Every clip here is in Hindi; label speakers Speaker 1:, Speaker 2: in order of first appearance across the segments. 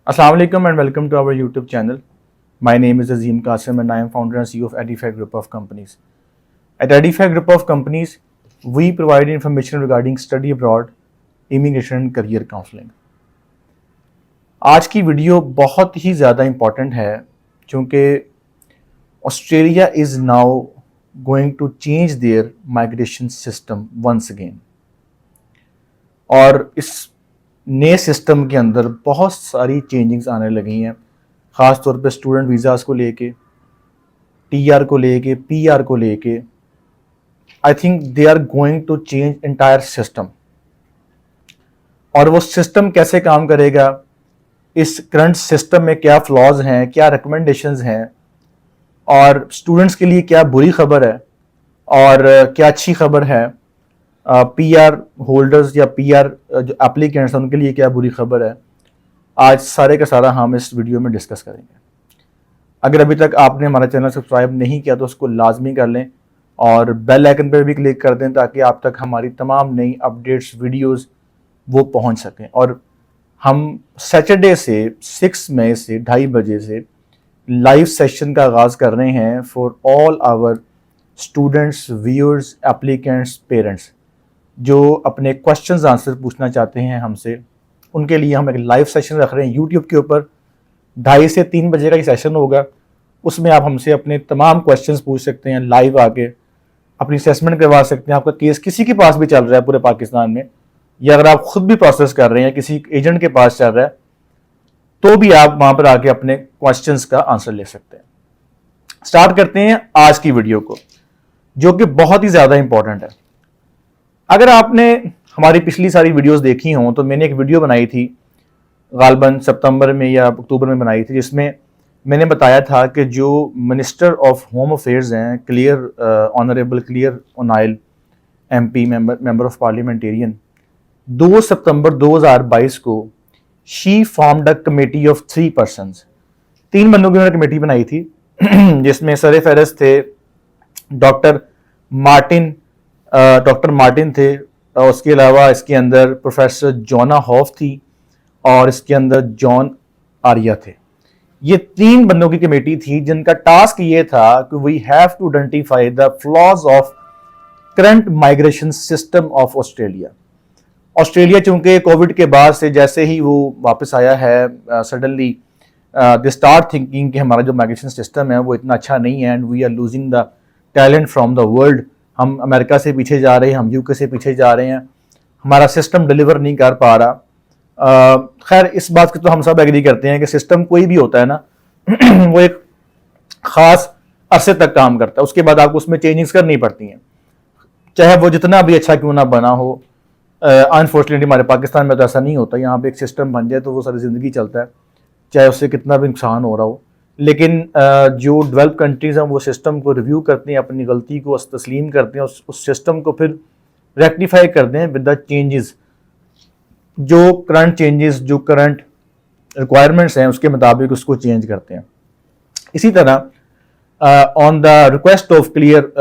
Speaker 1: Assalamu alaikum and welcome to our YouTube channel. My name is Azim Qasim and I am founder and CEO of Edify Group of Companies. At Edify Group of Companies, we provide information regarding study abroad, immigration and career counseling. आज की वीडियो बहुत ही ज़्यादा इम्पॉर्टेंट है क्योंकि Australia is now going to change their migration system once again. और इस नए सिस्टम के अंदर बहुत सारी चेंजिंग्स आने लगी हैं, ख़ास तौर पे स्टूडेंट वीज़ाज़ को लेके, टीआर को लेके, पीआर को लेके। I think they are going to change entire system. और वो सिस्टम कैसे काम करेगा, इस करंट सिस्टम में क्या फ्लॉज हैं, क्या रिकमेंडेशंस हैं, और स्टूडेंट्स के लिए क्या बुरी खबर है और क्या अच्छी खबर है, पीआर होल्डर्स या पीआर जो एप्लीकेंट्स हैं उनके लिए क्या बुरी खबर है, आज सारे का सारा हम इस वीडियो में डिस्कस करेंगे। अगर अभी तक आपने हमारा चैनल सब्सक्राइब नहीं किया तो उसको लाजमी कर लें और बेल आइकन पर भी क्लिक कर दें ताकि आप तक हमारी तमाम नई अपडेट्स वीडियोस वो पहुंच सकें। और हम सैटरडे से 6 मई से 2:30 बजे से लाइव सेशन का आगाज़ कर रहे हैं for all our students, viewers, applicants, parents जो अपने क्वेश्चंस आंसर पूछना चाहते हैं हमसे। उनके लिए हम एक लाइव सेशन रख रहे हैं यूट्यूब के ऊपर। 2:30 से 3 बजे का ये सेशन होगा। उसमें आप हमसे अपने तमाम क्वेश्चंस पूछ सकते हैं, लाइव आके अपनी असेसमेंट करवा सकते हैं। आपका केस किसी के पास भी चल रहा है पूरे पाकिस्तान में, या अगर आप खुद भी प्रोसेस कर रहे हैं, किसी एजेंट के पास चल रहा है, तो भी आप वहां पर आके अपने क्वेश्चंस का आंसर ले सकते हैं। स्टार्ट करते हैं आज की वीडियो को, जो कि बहुत ही ज्यादा इंपॉर्टेंट है। अगर आपने हमारी पिछली सारी वीडियोस देखी हों तो मैंने एक वीडियो बनाई थी, गालबन सितंबर में या अक्टूबर में बनाई थी, जिसमें मैंने बताया था कि जो मिनिस्टर ऑफ होम अफेयर्स हैं, honourable Clare O'Neil MP, member of parliamentarian, 2 सितंबर 2022 को she formed a committee of 3 persons. 3 बंदों की उन्होंने कमेटी बनाई थी जिसमें सर फहरिस्त थे डॉक्टर मार्टिन थे, और उसके अलावा इसके अंदर प्रोफेसर जोना हॉफ थी और इसके अंदर जॉन आर्या थे। ये 3 बंदों की कमेटी थी जिनका टास्क ये था कि we have to identify the flaws of current migration system of Australia. Australia चूंकि कोविड के बाद से जैसे ही वो वापस आया है, सडनली दे स्टार्ट थिंकिंग कि हमारा जो माइग्रेशन सिस्टम है वो इतना अच्छा नहीं है and we are losing the talent from the world. हम अमेरिका से पीछे जा रहे हैं, हम यूके से पीछे जा रहे हैं, हमारा सिस्टम डिलीवर नहीं कर पा रहा। खैर, इस बात की तो हम सब एग्री करते हैं कि सिस्टम कोई भी होता है ना वो एक खास अरसे तक काम करता है, उसके बाद आपको उसमें चेंजिंग्स करनी पड़ती हैं, चाहे वो जितना भी अच्छा क्यों ना बना हो। अनफॉर्चुनेटली हमारे पाकिस्तान में तो ऐसा नहीं होता। यहाँ पे एक सिस्टम बन जाए तो वो सारी ज़िंदगी चलता है, चाहे उससे कितना भी नुकसान हो रहा हो। लेकिन जो डेवलप कंट्रीज़ हैं वो सिस्टम को रिव्यू करते हैं, अपनी गलती को तस्लीम करते हैं, उस सिस्टम को फिर रेक्टिफाई करते हैं विद द चेंजेस, जो करंट चेंजेस, जो करंट रिक्वायरमेंट्स हैं उसके मुताबिक उसको चेंज करते हैं। इसी तरह on the request of clear,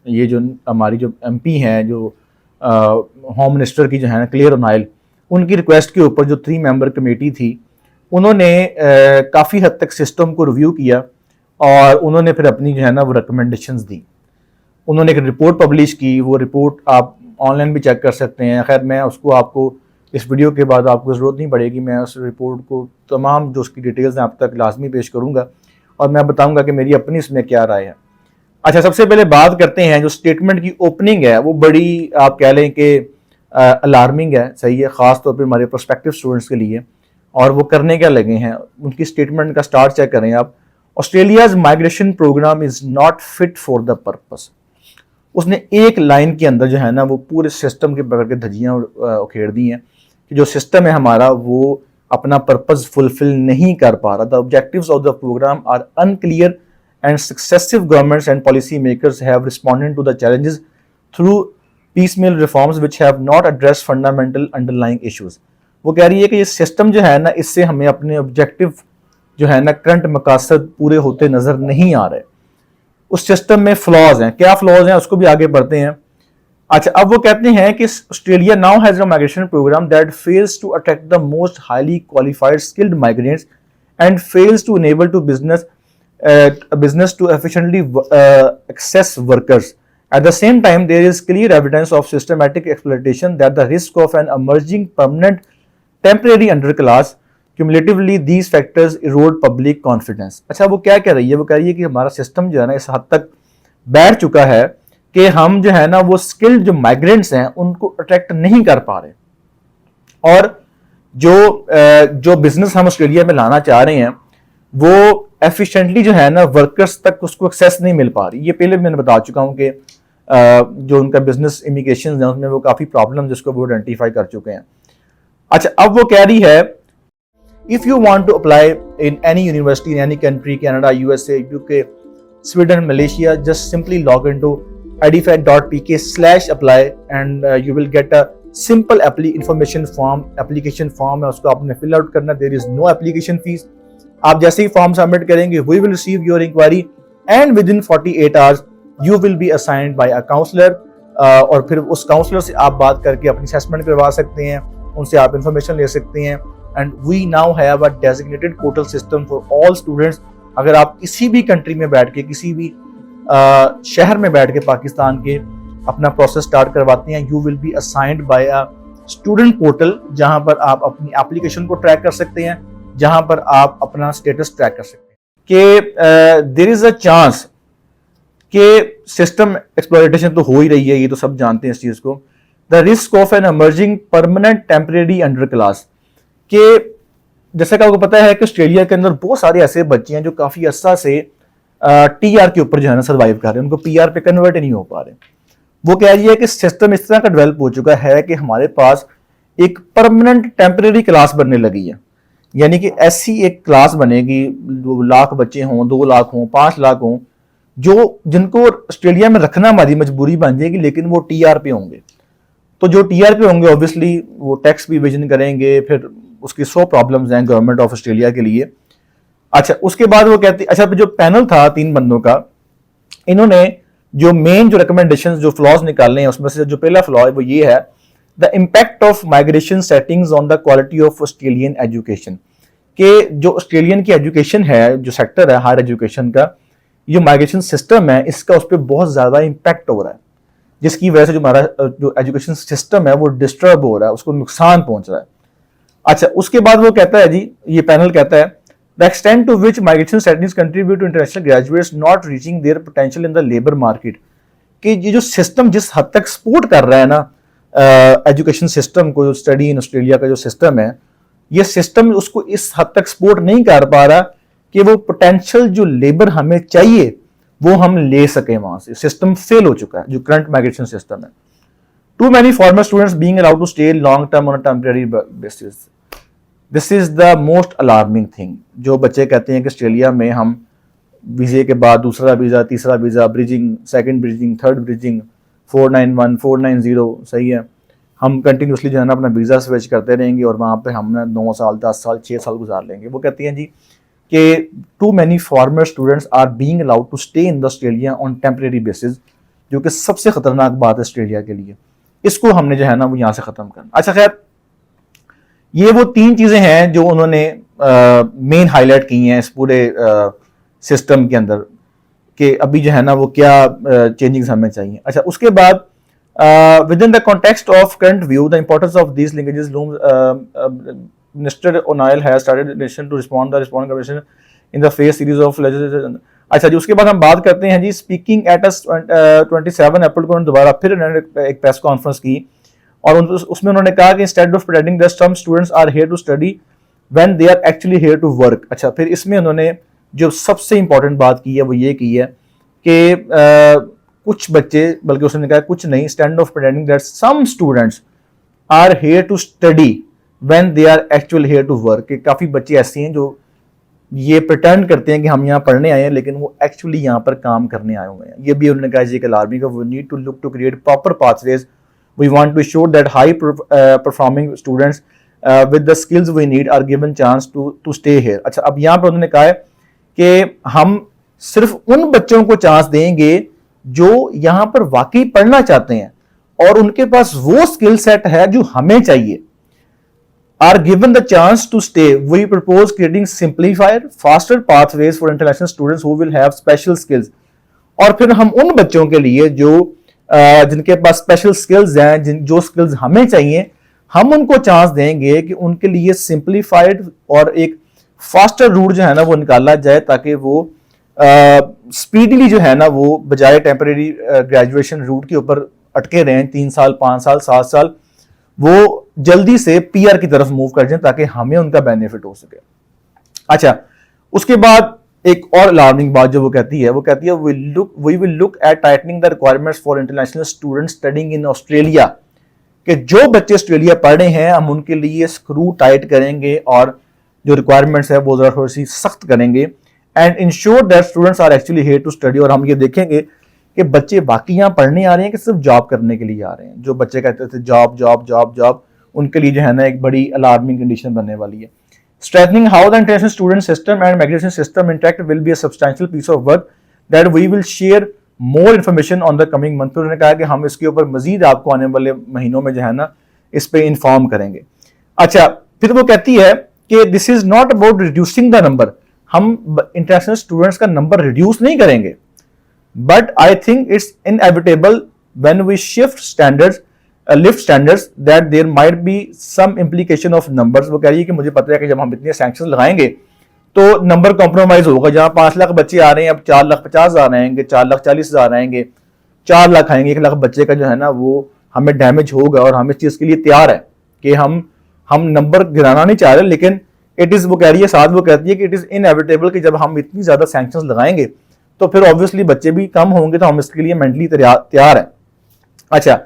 Speaker 1: ये जो हमारी जो एमपी हैं, जो होम मिनिस्टर की जो है ना क्लियर ओनाइल, उनकी रिक्वेस्ट के ऊपर जो 3 मेंबर कमेटी थी उन्होंने काफ़ी हद तक सिस्टम को रिव्यू किया और उन्होंने फिर अपनी जो है ना वो रिकमेंडेशंस दी। उन्होंने एक रिपोर्ट पब्लिश की, वो रिपोर्ट आप ऑनलाइन भी चेक कर सकते हैं। खैर, मैं उसको आपको इस वीडियो के बाद आपको ज़रूरत नहीं पड़ेगी, मैं उस रिपोर्ट को तमाम जो उसकी डिटेल्स हैं आप तक लाजमी पेश करूँगा और मैं बताऊँगा कि मेरी अपनी इसमें क्या राय है। अच्छा, सबसे पहले बात करते हैं जो स्टेटमेंट की ओपनिंग है, वो बड़ी आप कह लें कि अलार्मिंग है, सही है, ख़ास तौर पर हमारे प्रोस्पेक्टिव स्टूडेंट्स के लिए। और वो करने क्या लगे हैं, उनकी स्टेटमेंट का स्टार्ट चेक करें आप। Australia's migration program is not fit for the purpose. उसने एक लाइन के अंदर जो है ना वो पूरे सिस्टम के पकड़ के धज्जियां उखेड़ दी हैं कि जो सिस्टम है हमारा वो अपना पर्पस फुलफिल नहीं कर पा रहा। The objectives of the programme are unclear and successive governments and policy makers have responded to the challenges through piecemeal reforms which have not address fundamental underlying issues. वो कह रही है कि ये सिस्टम जो है ना इससे हमें अपने ऑब्जेक्टिव जो है ना करंट मकासद पूरे होते नजर नहीं आ रहे। उस सिस्टम में फ्लॉज हैं। क्या फ्लॉज हैं उसको भी आगे बढ़ते हैं। अच्छा, अब वो कहते हैं कि Australia now has a migration program that fails to attract the most highly qualified skilled migrants and fails to enable to business to efficiently access workers. At the same time, there is clear evidence of systematic exploitation that the risk of an emerging permanent temporary underclass. Cumulatively, these factors erode public confidence. अच्छा, वो क्या कह रही है? वो कह रही है कि हमारा सिस्टम जो है ना इस हद तक बैठ चुका है कि हम जो है ना वो स्किल्ड जो माइग्रेंट्स हैं उनको अट्रैक्ट नहीं कर पा रहे, और जो बिजनेस हम ऑस्ट्रेलिया में लाना चाह रहे हैं वो एफिशिएंटली जो है ना वर्कर्स तक उसको एक्सेस नहीं मिल पा रही। ये पहले मैंने बता चुका हूं कि जो उनका बिजनेस इमिग्रेशन है उसमें वो काफी प्रॉब्लम जिसको वो आइडेंटिफाई कर चुके हैं। अच्छा, अब वो कह रही है if you want to apply in any university in any country, Canada, USA, UK, Sweden, Malaysia, just simply log into edifed.pk/apply and you will get a simple information form, application form है, उसको आपने फिल आउट करना। There is no application fee. आप जैसे ही फॉर्म सबमिट करेंगे we will receive your inquiry and within 48 hours you will be assigned by a counsellor, और फिर उस काउंसलर से आप बात करके अपनी असेसमेंट करवा सकते हैं, उनसे आप इंफॉर्मेशन ले सकते हैं। And we now have a designated portal system for all students. अगर आप किसी भी कंट्री में बैठ के, किसी भी शहर में बैठ के पाकिस्तान के अपना प्रोसेस स्टार्ट करवाते हैं, you will be assigned by a student portal, जहां पर आप अपनी एप्लीकेशन को ट्रैक कर सकते हैं, जहां पर आप अपना स्टेटस ट्रैक कर सकते हैं। कि देयर इज अ चांस कि सिस्टम एक्सप्लॉयटेशन तो हो ही रही है, ये तो सब जानते हैं इस चीज को। The risk of an emerging permanent temporary under class, के जैसा कि आपको पता है कि ऑस्ट्रेलिया के अंदर बहुत सारे ऐसे बच्चे हैं जो काफी अर्सा से टीआर के ऊपर जो है ना सर्वाइव कर रहे हैं, उनको पीआर पे कन्वर्ट नहीं हो पा रहे। वो कह रही है कि सिस्टम इस तरह का डेवलप हो चुका है कि हमारे पास एक परमानेंट टेम्परेरी क्लास बनने लगी है, यानी कि ऐसी एक क्लास बनेगी, 2 लाख बच्चे हों, 2 लाख हों, 5 लाख हों, जो जिनको ऑस्ट्रेलिया में रखना हमारी मजबूरी बन जाएगी, लेकिन वो टीआर पे होंगे। तो जो टीआर पे होंगे ऑब्वियसली वो टैक्स भी इवेजन करेंगे, फिर उसकी 100 प्रॉब्लम्स हैं गवर्नमेंट ऑफ ऑस्ट्रेलिया के लिए। अच्छा, उसके बाद वो कहती, अच्छा जो पैनल था 3 बंदों का, इन्होंने जो मेन जो रिकमेंडेशंस जो फ्लॉज निकालने हैं उसमें से जो पहला फ्लॉ है वो ये है, the impact of migration settings on the quality of Australian education, कि जो ऑस्ट्रेलियन की एजुकेशन है, जो सेक्टर है हायर एजुकेशन का, जो माइग्रेशन सिस्टम है इसका उस पर बहुत ज्यादा इम्पैक्ट हो रहा है, जिसकी वजह से जो हमारा जो एजुकेशन सिस्टम है वो डिस्टर्ब हो रहा है, उसको नुकसान पहुंच रहा है। अच्छा, उसके बाद वो कहता है जी, ये पैनल कहता है the extent to which migration settings contribute to international graduates not reaching their potential in the labor market, कि ये जो सिस्टम जिस हद तक सपोर्ट कर रहा है ना एजुकेशन सिस्टम को, जो स्टडी इन ऑस्ट्रेलिया का जो सिस्टम है, ये सिस्टम उसको इस हद तक सपोर्ट नहीं कर पा रहा कि वो पोटेंशियल जो लेबर हमें चाहिए वो हम ले सकें वहां से। सिस्टम फेल हो चुका है जो करंट माइग्रेशन सिस्टम है। Too many foreigner students being allowed to stay long term on a temporary basis, this is the most alarming thing. जो बच्चे कहते हैं कि ऑस्ट्रेलिया में हम वीजे के बाद दूसरा वीजा, तीसरा visa, bridging, second bridging, third bridging, 491, 490, सही है, हम कंटिन्यूसली जो है ना अपना वीजा स्विच करते रहेंगे और वहाँ पे हम 9 साल, 10 साल, 6 साल गुजार लेंगे। वो कहती हैं जी कि too many foreigner students are being allowed to stay in the Australia on temporary basis, जो कि सबसे खतरनाक बात है ऑस्ट्रेलिया के लिए। इसको हमने जो है ना वो यहाँ से खत्म करना। अच्छा खैर, ये वो 3 चीजें हैं जो उन्होंने मेन हाईलाइट की हैं इस पूरे सिस्टम के अंदर, कि अभी जो है ना वो क्या चेंजिंग्स हमें चाहिए। अच्छा, उसके बाद within the context of current view the importance of these linkages looms, minister O'Neil has started nation to respond commission in the face series of legislation. अच्छा जी, उसके बाद हम बात करते हैं जी, स्पीकिंग एट 27 अप्रैल को दोबारा फिर उन्होंने एक प्रेस कॉन्फ्रेंस की और उसमें उन्होंने कहा कि instead of pretending that some students are here to study when they are actually here to work. अच्छा, फिर इसमें उन्होंने जो सबसे इंपॉर्टेंट बात की है वो ये की है कि कुछ बच्चे, बल्कि उसने कहा कुछ नहीं, stand of pretending that some students are here to study when they are actually here to work, कि काफी बच्चे ऐसे हैं जो ये प्रिटेंड करते हैं कि हम यहाँ पढ़ने आए हैं लेकिन वो एक्चुअली यहाँ पर काम करने आए हुए हैं। ये भी उन्होंने कहा कि अलार्मी का we need to look to create proper pathways, we want to ensure that high performing students with the skills we need are given chance to stay here। अच्छा, अब यहाँ पर उन्होंने कहा है कि हम सिर्फ उन बच्चों को चांस देंगे जो यहाँ पर वाकई पढ़ना चाहते हैं और उनके पास वो स्किल सेट है जो हमें चाहिए, are given the chance to stay, we propose creating simplifier, faster pathways for international students who will have special skills. और फिर हम उन बच्चों के लिए जो जिनके पास स्पेशल स्किल्स हैं, जो स्किल्स हमें चाहिए, हम उनको चांस देंगे कि उनके लिए सिंप्लीफाइड और एक फास्टर रूट जो है ना वो निकाला जाए, ताकि वो स्पीडली जो है ना वो बजाय टेम्परेरी ग्रेजुएशन रूट के ऊपर अटके रहें 3 साल 5 साल 7 साल, वो जल्दी से पीआर की तरफ मूव कर जाए ताकि हमें उनका बेनिफिट हो सके। अच्छा, उसके बाद एक और अलार्मिंग बात जो वो कहती है we will look at tightening the requirements for international students studying in Australia, कि जो बच्चे ऑस्ट्रेलिया पढ़ रहे हैं हम उनके लिए स्क्रू टाइट करेंगे और जो रिक्वायरमेंट्स है वो जरा थोड़ी सी सख्त करेंगे, and ensure that students are actually here to study. और हम ये देखेंगे कि बच्चे बाकी यहाँ पढ़ने आ रहे हैं कि सिर्फ जॉब करने के लिए आ रहे हैं। जो बच्चे कहते थे जॉब जॉब जॉब जॉब, उनके लिए जो है ना एक बड़ी अलार्मिंग कंडीशन बनने वाली है। Strengthening how the international student system and migration system interact will be a substantial piece of work that we will share more information on the coming month। उन्होंने कहा कि हम इसके ऊपर मजीद आपको आने वाले महीनों में जो है ना इस पे इन्फॉर्म करेंगे। अच्छा, फिर वो कहती है कि this is not about reducing the number, हम इंटरनेशनल स्टूडेंट्स का नंबर रिड्यूस नहीं करेंगे, but I think it's inevitable when we lift standards that there might be some implication of numbers. वो कह रही है कि मुझे पता है कि जब हम इतने सैंक्शन लगाएंगे तो नंबर कॉम्प्रोमाइज होगा। जहां 5 लाख बच्चे आ रहे हैं, अब 4,50,000 आएंगे, 4,40,000 आएंगे, 4 लाख आएंगे, 1 लाख बच्चे का जो है ना वो हमें डैमेज होगा। और हम इस चीज के लिए तैयार है कि हम नंबर गिराना नहीं चाह रहे, लेकिन इट इज, वो कह रही है साथ, वो कहती है कि इट इज इनएविटेबल कि जब हम इतनी ज्यादा सैंक्शन लगाएंगे तो फिर ऑब्वियसली बच्चे भी कम होंगे, तो हम इसके लिए मेंटली तैयार है। अच्छा,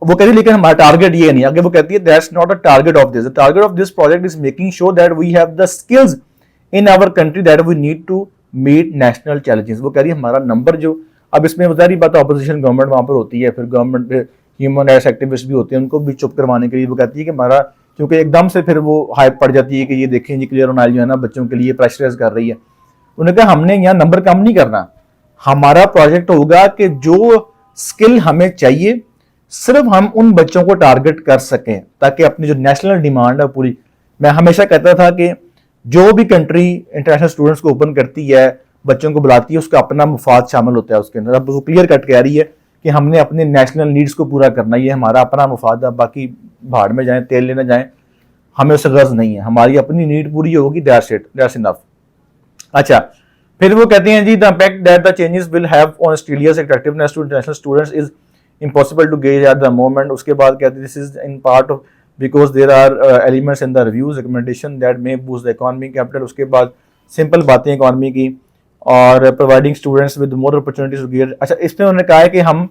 Speaker 1: वो कहती है लेकिन हमारा टारगेट ये नहीं। आगे वो कहती है that's not a target of this, the target of this project is making sure that we have the skills in our country that we need to meet national challenges. वो कह रही है हमारा नंबर जो, अब इसमें जारी बात अपोजिशन गवर्नमेंट वहां पर होती है, फिर गवर्नमेंट ह्यूमन राइट्स एक्टिविस्ट भी होते हैं, उनको भी चुप करवाने के लिए वो कहती है कि हमारा, क्योंकि एकदम से फिर वो हाइप पड़ जाती है कि ये देखें जी क्लियर ऑनाइल जो है ना बच्चों के लिए प्रेशराइज कर रही है। उन्होंने कहा हमने यहाँ नंबर कम नहीं करना, हमारा प्रोजेक्ट होगा कि जो स्किल हमें चाहिए सिर्फ हम उन बच्चों को टारगेट कर सकें ताकि अपनी जो नेशनल डिमांड है पूरी। मैं हमेशा कहता था कि जो भी कंट्री इंटरनेशनल स्टूडेंट्स को ओपन करती है, बच्चों को बुलाती है, उसका अपना मुफाद शामिल होता है उसके अंदर। अब वो क्लियर कट कह रही है कि हमने अपने नेशनल नीड्स को पूरा करना, ये हमारा अपना मुफाद है, बाकी भाड़ में जाएं, तेल लेने जाएं, हमें उससे गर्ज नहीं है, हमारी अपनी नीड पूरी होगी, दैट्स इनफ। अच्छा, फिर वो कहते हैं जी the impact that the changes will have on Australia's attractiveness to international students is impossible to gauge at the moment। उसके बाद कहते हैं this is in part of because there are elements in the reviews recommendation that may boost the economy capital। उसके बाद सिंपल बातें इकोनॉमी की और providing students with more opportunities to get। अच्छा, इसमें उन्होंने कहा है कि हम,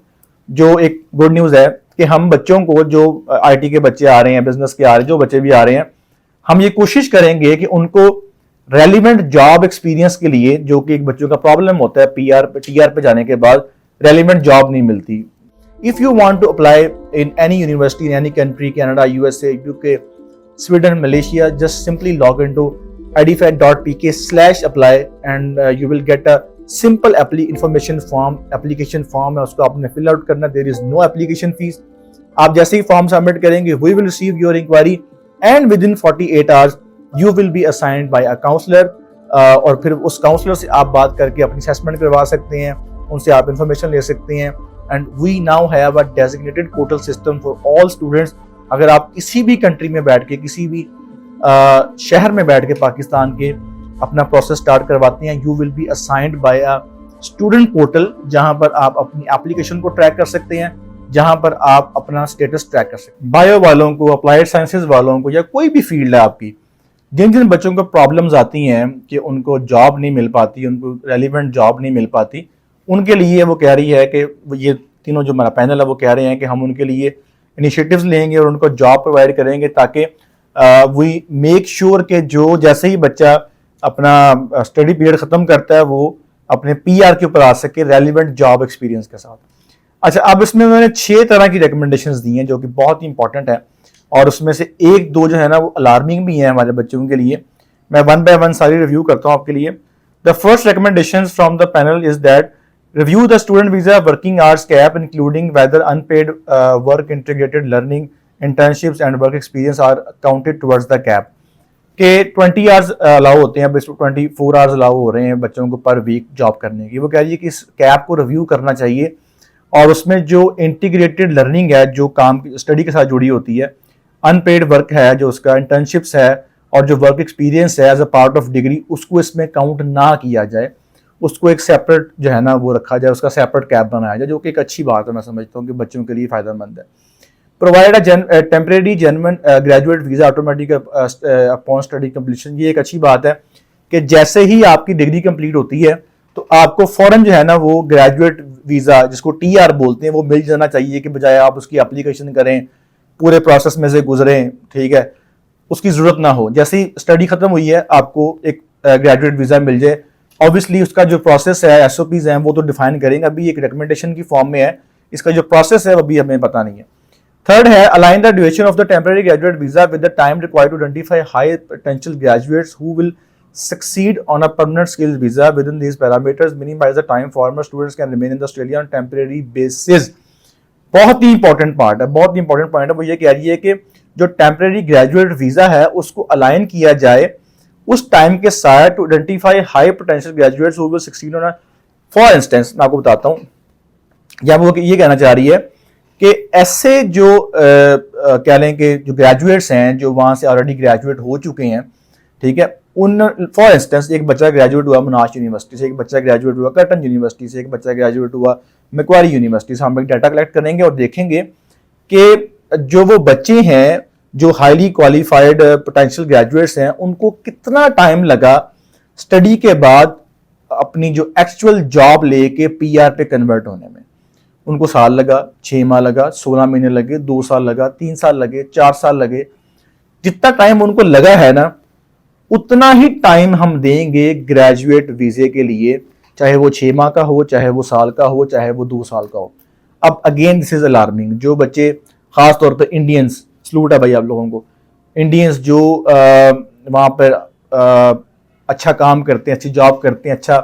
Speaker 1: जो एक गुड न्यूज़ है कि हम बच्चों को, जो IT के बच्चे आ रहे हैं, बिजनेस के आ रहे हैं, जो बच्चे भी आ रहे हैं, हम ये कोशिश करेंगे कि उनको रेलिवेंट जॉब एक्सपीरियंस के लिए, जो कि एक बच्चों का प्रॉब्लम होता है टीआर पे जाने के बाद रेलिवेंट जॉब नहीं मिलती। If you want to apply in any university in any country, Canada, USA, UK, Sweden, Malaysia, just simply log into edifed.pk/apply and you will get a simple application form है, उसको आपने fill out करना। There is no application fees। आप जैसे ही फॉर्म सबमिट करेंगे we will receive your inquiry and within 48 hours you will be assigned by a counselor। और फिर उस काउंसलर से आप बात करके अपनी असेसमेंट करवा सकते हैं, उनसे आप इंफॉर्मेशन ले सकते हैं। And we now have a designated portal system for all students। अगर आप किसी भी कंट्री में बैठ के, किसी भी शहर में बैठ के पाकिस्तान के अपना प्रोसेस स्टार्ट करवाते हैं, you will be assigned by a student portal, जहां पर आप अपनी एप्लीकेशन को ट्रैक कर सकते हैं, जहां पर आप अपना स्टेटस ट्रैक कर सकते हैं। बायो वालों को, अप्लाइड साइंसेज वालों को, या कोई भी फील्ड है आपकी, जिन जिन बच्चों को प्रॉब्लम्स आती हैं कि उनको जॉब नहीं मिल पाती, उनको रेलिवेंट जॉब नहीं मिल पाती, उनके लिए वो कह रही है कि ये तीनों जो हमारा पैनल है वो कह रहे हैं कि हम उनके लिए इनिशिएटिव्स लेंगे और उनको जॉब प्रोवाइड करेंगे, ताकि वी मेक श्योर कि जो जैसे ही बच्चा अपना स्टडी पीरियड खत्म करता है वो अपने पीआर के ऊपर आ सके रेलिवेंट जॉब एक्सपीरियंस के साथ। अच्छा, अब इसमें उन्होंने 6 तरह की रिकमेंडेशंस दी हैं जो कि बहुत ही इंपॉर्टेंट है, और उसमें से 1-2 जो है ना वो अलार्मिंग भी हैं हमारे बच्चों के लिए। मैं 1 by 1 सारी रिव्यू करता हूँ आपके लिए। The first recommendations from the panel is that review the student visa working hours cap including whether unpaid work, integrated learning, internships and work experience are counted towards the cap. के 20 आवर्स अलाउ होते हैं, अब इसमें 24 आवर्स अलाउ हो रहे हैं बच्चों को पर वीक जॉब करने की। वो कह रही है कि इस कैप को रिव्यू करना चाहिए और उसमें जो इंटीग्रेटेड लर्निंग है जो काम स्टडी के साथ जुड़ी होती है, अनपेड वर्क है जो उसका, इंटर्नशिप्स है और जो वर्क एक्सपीरियंस है as a part of degree, उसको इसमें काउंट ना किया जाए, उसको एक सेपरेट जो है ना वो रखा जाए, उसका सेपरेट कैप बनाया जाए, जो कि एक अच्छी बात है, मैं समझता हूँ कि बच्चों के लिए फायदेमंद है। Provide a temporary genuine graduate visa automatic upon study completion, ये एक अच्छी बात है कि जैसे ही आपकी डिग्री कंप्लीट होती है तो आपको फौरन जो है ना वो ग्रेजुएट वीजा जिसको टीआर बोलते हैं वो मिल जाना चाहिए, कि बजाय आप उसकी एप्लीकेशन करें, पूरे प्रोसेस में से गुजरें, ठीक है, उसकी जरूरत ना हो। जैसे ही स्टडी खत्म हुई है आपको एक ग्रेजुएट वीजा मिल जाए। ऑब्वियसली उसका जो प्रोसेस है, एसओपीज हैं, वो तो डिफाइन करेंगे, अभी एक रिकमेंडेशन की फॉर्म में है, इसका जो प्रोसेस है अभी हमें पता नहीं है। थर्ड है align the duration of the temporary graduate visa with the time required to identify high potential graduates who will succeed on a permanent skills visa within these parameters, minimize the time former students can remain in the Australia on temporary basis। बहुत ही इंपॉर्टेंट पार्ट है, बहुत ही इंपॉर्टेंट पॉइंट है। वो ये कह रही है कि जो टेम्परेरी ग्रेजुएट वीजा है उसको अलाइन किया जाए उस टाइम के साथ to identify high potential graduates who will succeed on. For instance मैं आपको बताता हूँ, या वो ये कहना चाह रही है कि ऐसे जो कह लें कि जो ग्रेजुएट्स हैं जो वहां से ऑलरेडी ग्रेजुएट हो चुके हैं, ठीक है, उन फॉर इंस्टेंस एक बच्चा ग्रेजुएट हुआ मोनाश यूनिवर्सिटी से, एक बच्चा ग्रेजुएट हुआ कर्टन यूनिवर्सिटी से, एक बच्चा ग्रेजुएट हुआ मैक्वारी यूनिवर्सिटी से। हम एक डाटा कलेक्ट करेंगे और देखेंगे कि जो वो बच्चे हैं जो हाईली क्वालिफाइड पोटेंशियल ग्रेजुएट्स हैं उनको कितना टाइम लगा स्टडी के बाद अपनी जो एक्चुअल जॉब लेके पीआर पे कन्वर्ट होने में। उनको साल लगा, 6 माह लगा, 16 महीने लगे, 2 साल लगा, 3 साल लगे, 4 साल लगे। जितना टाइम उनको लगा है ना उतना ही टाइम हम देंगे ग्रेजुएट वीजे के लिए, चाहे वो 6 माह का हो, चाहे वो साल का हो, चाहे वो 2 साल का हो। अब अगेन दिस इज अलार्मिंग। जो बच्चे खास तौर पर इंडियंस, सलूट है भाई आप लोगों को, इंडियंस जो वहाँ पर अच्छा काम करते हैं, अच्छी जॉब करते हैं, अच्छा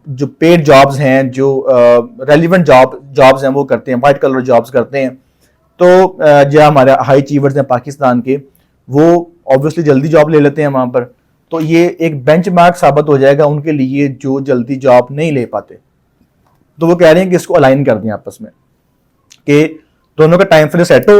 Speaker 1: जो पेड जॉब्स हैं, जो रेलिवेंट जॉब्स हैं वो करते हैं, वाइट कलर जॉब्स करते हैं, तो जो हमारे हाई अचीवर्स हैं पाकिस्तान के, वो ऑब्वियसली जल्दी जॉब ले लेते हैं वहां पर। तो ये एक बेंचमार्क साबित हो जाएगा उनके लिए जो जल्दी जॉब नहीं ले पाते। तो वो कह रहे हैं कि इसको अलाइन कर दें आपस में, कि दोनों का टाइम फ्रेम सेट हो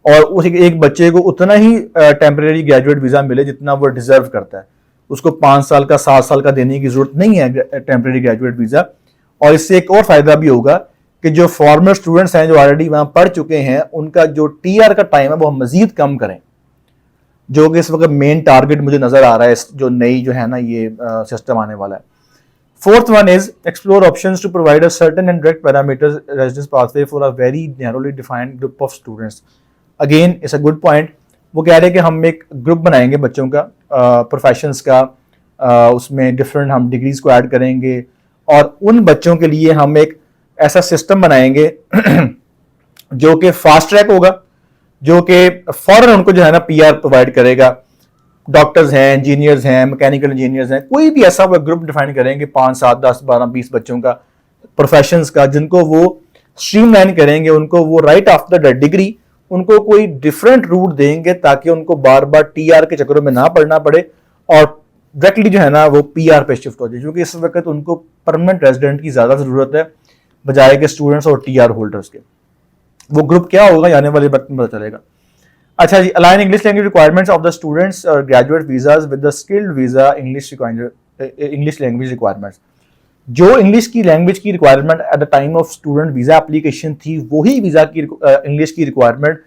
Speaker 1: और उस एक बच्चे को उतना ही टेम्परेरी ग्रेजुएट वीजा मिले जितना वो डिजर्व करता है। उसको 5 साल का, 7 साल का देने की जरूरत नहीं है टेम्परेरी ग्रेजुएट वीजा। और इससे एक और फायदा भी होगा कि जो फॉर्मर स्टूडेंट्स हैं जो ऑलरेडी वहां पढ़ चुके हैं उनका जो टीआर का टाइम है वो हम मजीद कम करें, जो कि इस वक्त मेन टारगेट मुझे नजर आ रहा है जो नई जो है ना ये सिस्टम आने वाला है। Fourth one is explore options to provide a certain and direct parameters residence pathway for a very narrowly defined group of students. Again it's a good point. वो कह रहे हैं कि हम एक ग्रुप बनाएंगे बच्चों का, प्रोफेशंस का, उसमें डिफरेंट हम डिग्रीज को ऐड करेंगे और उन बच्चों के लिए हम एक ऐसा सिस्टम बनाएंगे जो कि फास्ट ट्रैक होगा, जो कि फौरन उनको जो है ना पीआर प्रोवाइड करेगा। डॉक्टर्स हैं, इंजीनियर्स हैं, मैकेनिकल इंजीनियर्स हैं, कोई भी ऐसा वो ग्रुप डिफाइन करेंगे 5, 7, 10, 12, 20 बच्चों का, प्रोफेशंस का, जिनको वो स्ट्रीमलाइन करेंगे, उनको वो राइट आफ्टर द डिग्री उनको कोई डिफरेंट रूट देंगे ताकि उनको बार बार टीआर के चक्करों में ना पड़ना पड़े और डायरेक्टली जो है ना वो पीआर पे शिफ्ट हो जाए, क्योंकि इस वक्त उनको परमानेंट रेजिडेंट की ज्यादा जरूरत है बजाय के स्टूडेंट्स और टीआर होल्डर्स के। वो ग्रुप क्या होगा आने वाले वक्त में पता चलेगा। अच्छा जी, align English language requirements of the students और graduate visas with the skilled visa English language requirements. जो इंग्लिश की लैंग्वेज की requirement at the time of student visa application थी, वही वीजा की इंग्लिश की requirement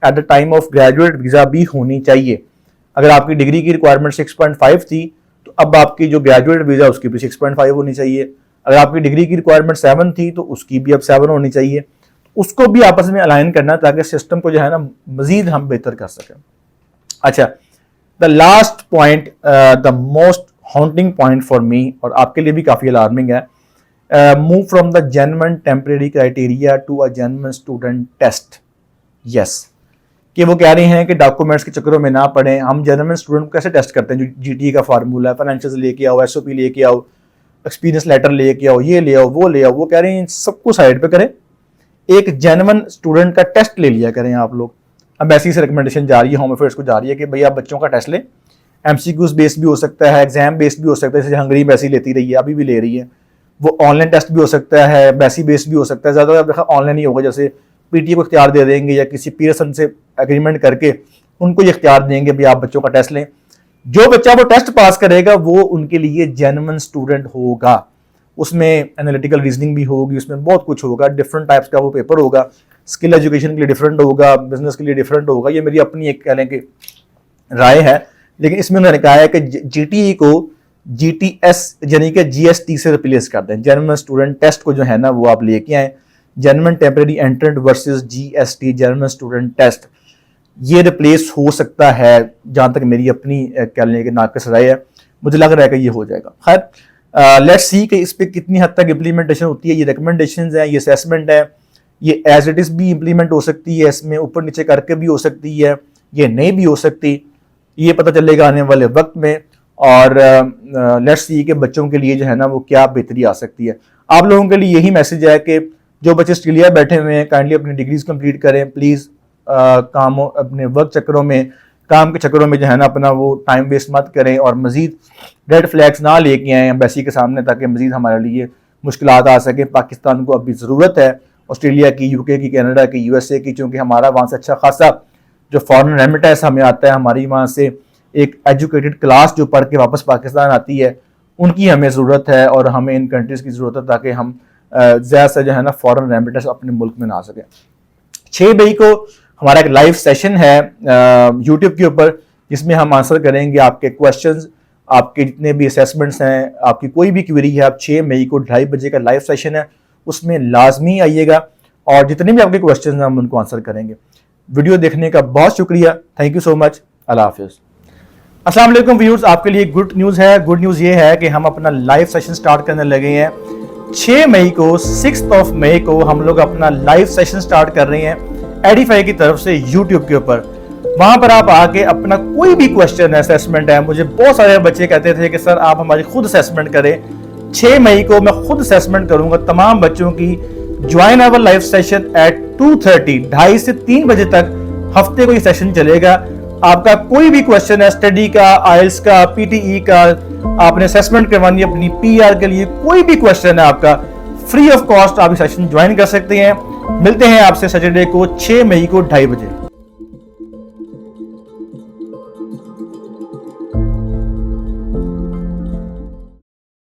Speaker 1: at the time of graduate visa भी होनी चाहिए। अगर आपकी डिग्री की रिक्वायरमेंट 6.5 थी तो अब आपकी जो ग्रेजुएट वीजा उसकी भी 6.5 होनी चाहिए। अगर आपकी डिग्री की रिक्वायरमेंट 7 थी तो उसकी भी अब 7 होनी चाहिए। उसको भी आपस में अलाइन करना ताकि सिस्टम को जो है ना मजीद हम बेहतर कर सकें। अच्छा, the last point, the most haunting point for me, और आपके लिए भी काफी अलार्मिंग है, move from the genuine temporary criteria to a genuine student test. Yes, कि वो कह रहे हैं कि डॉक्यूमेंट्स के चक्करों में ना पड़े। हम जेन्युइन स्टूडेंट को कैसे टेस्ट करते हैं? जो जीटी का फार्मूला है, फाइनेंशियल लेके आओ, एसओपी लेके आओ, एक्सपीरियंस लेटर लेके आओ, ये ले आओ, वो ले आओ। वो कह रहे हैं सबको साइड पे करें, एक जेन्युइन स्टूडेंट का टेस्ट ले लिया करें आप लोग। अब ऐसी से रिकमेंडेशन जा रही है, होम अफेयर्स को जा रही है कि भैया बच्चों का टेस्ट लें, एमसीक्यूज बेस्ड भी हो सकता है, एग्जाम बेस्ड भी हो सकता है, जैसे हंगरी वैसी लेती रही है, अभी भी ले रही है। वो ऑनलाइन टेस्ट भी हो सकता है, वैसी बेस्ड भी हो सकता है, ज़्यादा ऑनलाइन ही होगा। जैसे पीटीए को इख्तियार दे देंगे या किसी पीयरसन से एग्रीमेंट करके उनको ये इख्तियार देंगे भी आप बच्चों का टेस्ट लें। जो बच्चा वो टेस्ट पास करेगा वो उनके लिए जेन्युइन स्टूडेंट होगा। उसमें एनालिटिकल रीजनिंग भी होगी, उसमें बहुत कुछ होगा, डिफरेंट टाइप्स का वो पेपर होगा, स्किल एजुकेशन के लिए डिफरेंट होगा, बिजनेस के लिए डिफरेंट होगा। ये मेरी अपनी एक कह लें कि राय है, लेकिन इसमें उन्होंने कहा है कि जीटीई को जीटीएस यानी कि जीएसटी से रिप्लेस कर दें। जेन्युइन स्टूडेंट टेस्ट को जो है ना वो आप लेके आए, genuine temporary entrant versus GST genuine student test, ये रिप्लेस हो सकता है। जहां तक मेरी अपनी कह लें कि नाक़िस राय है, मुझे लग रहा है कि ये हो जाएगा। खैर लेट्स सी कि इस पर कितनी हद तक इम्प्लीमेंटेशन होती है। ये रिकमेंडेशंस हैं, ये असेसमेंट है, ये एज इट इज भी इम्प्लीमेंट हो सकती है, इसमें ऊपर नीचे करके भी हो सकती है, ये नहीं भी हो सकती, ये पता चलेगा आने वाले वक्त में। और लेट्स सी कि बच्चों के लिए जो है ना वो क्या बेहतरी आ सकती है। आप लोगों के लिए यही मैसेज है कि जो बच्चे ऑस्ट्रेलिया बैठे हुए हैं काइंडली अपनी डिग्रीज कंप्लीट करें प्लीज़। काम अपने वर्क चक्करों में, काम के चक्करों में जो है ना अपना वो टाइम वेस्ट मत करें और मजीद रेड फ्लैग्स ना लेके आए एम्बेसी के सामने, ताकि मजीद हमारे लिए मुश्किलात आ सके। पाकिस्तान को अभी ज़रूरत है ऑस्ट्रेलिया की, यूके की, कनाडा की, यूएसए की, क्योंकि हमारा वहाँ से अच्छा खासा जो फॉरेन रेमिटेंस हमें आता है, हमारी वहाँ से एक एजुकेटेड क्लास जो पढ़ के वापस पाकिस्तान आती है, उनकी हमें ज़रूरत है और हमें इन कंट्रीज़ की ज़रूरत है ताकि हम ज़्यादा से जो है ना फॉरेन रेमिटेंस अपने मुल्क में ला सकें। 6 मई को हमारा एक लाइव सेशन है यूट्यूब के ऊपर, जिसमें हम आंसर करेंगे आपके क्वेश्चंस, आपके जितने भी असेसमेंट्स हैं, आपकी कोई भी क्वेरी है। आप 6 मई को 2:30 बजे का लाइव सेशन है, उसमें लाजमी आइएगा और जितने भी आपके क्वेश्चन हैं हम उनको आंसर करेंगे। वीडियो देखने का बहुत शुक्रिया, थैंक यू सो मच, अल्लाह हाफिज़। अस्सलाम वालेकुम व्यूअर्स, आपके लिए गुड न्यूज़ है। गुड न्यूज़ ये है कि हम अपना लाइव सेशन स्टार्ट करने लगे हैं। 6 मई को 6 मई को हम लोग अपना लाइव सेशन स्टार्ट कर रहे हैं एडिफाई की तरफ से यूट्यूब के ऊपर। वहां पर आप आके अपना कोई भी क्वेश्चन है, असेसमेंट है, मुझे बहुत सारे बच्चे कहते थे कि सर आप हमारी खुद असेसमेंट करें। 6 मई को मैं खुद असेसमेंट करूंगा तमाम बच्चों की। Join our live session at 2:30, 2:30 से 3 बजे तक हफ्ते को ये सेशन चलेगा। आपका कोई भी क्वेश्चन है, स्टडी का, आइल्स का, पीटीई का, आपने असेसमेंट करवानी है अपनी पीआर के लिए, कोई भी क्वेश्चन है आपका, फ्री ऑफ कॉस्ट आप सेशन ज्वाइन कर सकते हैं। मिलते हैं आपसे सैटरडे को 6 मई को 2:30 बजे।